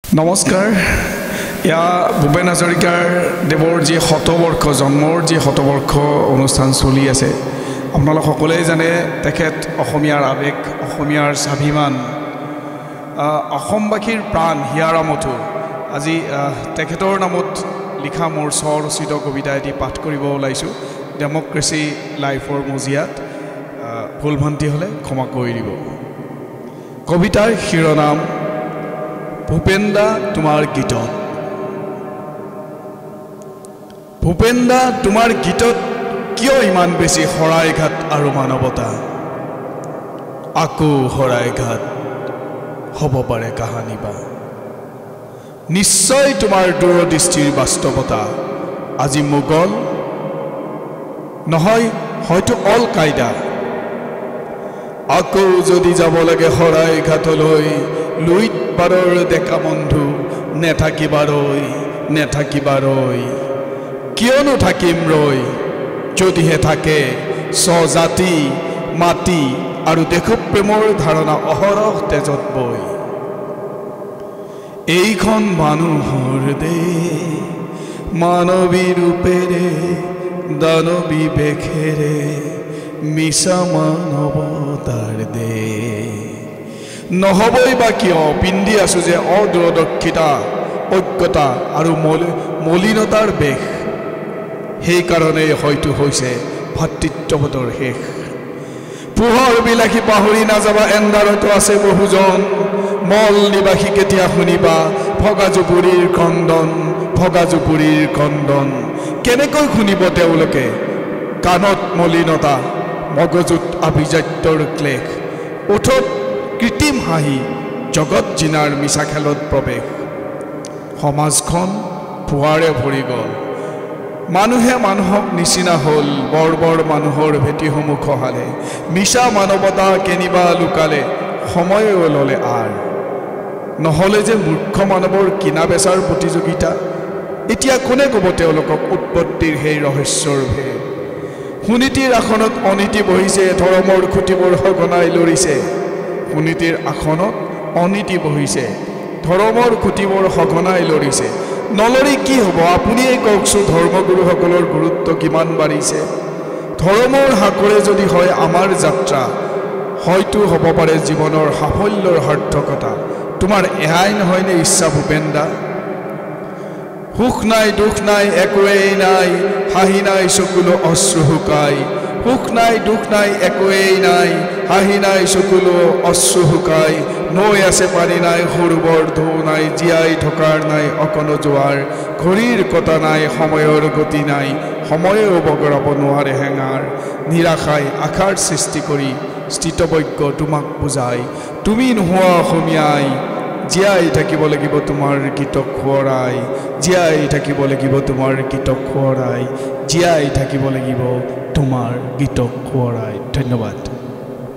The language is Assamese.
নমস্কাৰ ইয়া ভূপেন হাজৰিকাৰ দেৱৰ যি শতবৰ্ষ জন্মৰ যি শতবৰ্ষ অনুষ্ঠান চলি আছে আপোনালোক সকলোৱে জানে তেখেত অসমীয়াৰ আবেগ অসমীয়াৰ স্বাভিমান অসমবাসীৰ প্ৰাণ হিয়াৰ মথু আজি তেখেতৰ নামত লিখা মোৰ স্বৰচিত কবিতা এটি পাঠ কৰিব ওলাইছোঁ ডেমক্ৰেসি লাইফৰ মজিয়াত ভুল ভ্ৰান্তি হ'লে ক্ষমা কৰি দিব কবিতাৰ শিৰোনাম ভূপেন দা তোমাৰ গীতত ভূপেন দা তোমাৰ গীতত কিয় ইমান বেছি হৰাইঘাট আৰু মানৱতা আকৌ হৰাইঘাট হ'ব পাৰে কাহানী বা নিশ্চয় তোমাৰ দূৰদৃষ্টিৰ বাস্তৱতা আজি মোগল নহয় হয়তো অল কায়দা আকৌ যদি যাব লাগে হৰাইঘাটলৈ লুইত পাৰৰ ডেকা বন্ধু নেথাকিবাৰৈ কিয়নো থাকিম ৰৈ যদিহে থাকে স্বজাতি মাটি আৰু দেশপ্ৰেমৰ ধাৰণা অহৰহ তেজত বৈ এইখন মানুহৰ দেশ মানৱী ৰূপেৰে দানৱী বেখেৰে মিছা মানৱতাৰ দেশ নহবই বা কিয় পিন্ধি আছো যে অদূৰদৰ্শিতা ঐক্যতা আৰু মলিনতাৰ বেশ সেইকাৰণে হয়তো হৈছে ভাতৃত্ববোধৰ শেষ পোহৰ বিলাসী পাহৰি নাযাবা এন্ধাৰতো আছে বহুজন মল নিবাসী কেতিয়া শুনিবা ভগাজুপুৰীৰ ক্ৰন্দন কেনেকৈ শুনিব তেওঁলোকে কাণত মলিনতা মগজুত আভিজাত্যৰ ক্লেশ ওঠত কৃত্ৰিম হাঁহি জগত জিনাৰ মিছা খেলত প্ৰৱেশ সমাজখন ভুৱাৰে ভৰি গ'ল মানুহে মানুহক নিচিনা হ'ল বৰ মানুহৰ ভেটিসমূহ খহালে মিছা মানৱতা কেনিবা লুকালে সময় ল'লে আৰ নহ'লে যে মূৰ্খ মানৱৰ কিনা বেচাৰ প্ৰতিযোগিতা এতিয়া কোনে ক'ব তেওঁলোকক উৎপত্তিৰ সেই ৰহস্যৰ ভেদ সুনীতিৰ আসনত অনীতি বহিছে ধৰ্মৰ খুঁটিবোৰ সঘনাই লৰিছে সুনীতিৰ আসনত অনীতি বহিছে ধৰ্মৰ খুঁটিবোৰ সঘনাই লৰিছে নলৰি কি হ'ব আপুনিয়ে কওকচোন ধৰ্মগুৰুসকলৰ গুৰুত্ব কিমান বাঢ়িছে ধৰ্মৰ হাকৰে যদি হয় আমাৰ যাত্ৰা হয়তো হ'ব পাৰে জীৱনৰ সাফল্যৰ সাৰ্থকতা তোমাৰ এয়াই নহয়নে ইচ্ছা ভূপেন দা সুখ নাই দুখ নাই একোৱেই নাই হাঁহি নাই চকুলো অশ্ৰু শুকাই সুখ নাই দুখ নাই একোৱেই নাই হাঁহি নাই চকুলো অশ্ৰু শুকাই নৈ আছে পানী নাই সৰুবৰ ঢৌ নাই জীয়াই থকাৰ নাই অকণ জোৱাৰ ঘড়ীৰ কটা নাই সময়ৰ গতি নাই সময়েও বগৰাব নোৱাৰে হেঙাৰ নিৰাশাই আশাৰ সৃষ্টি কৰি স্থিতবজ্ঞ তোমাক বুজাই তুমি নোহোৱা অসমীয়াই জীয়াই থাকিব লাগিব তোমাৰ গীতক সোঁৱৰাই জীয়াই থাকিব লাগিব তোমাৰ গীতক সোঁৱৰাই জীয়াই থাকিব লাগিব তোমাৰ গীতক সোঁৱৰাই ধন্যবাদ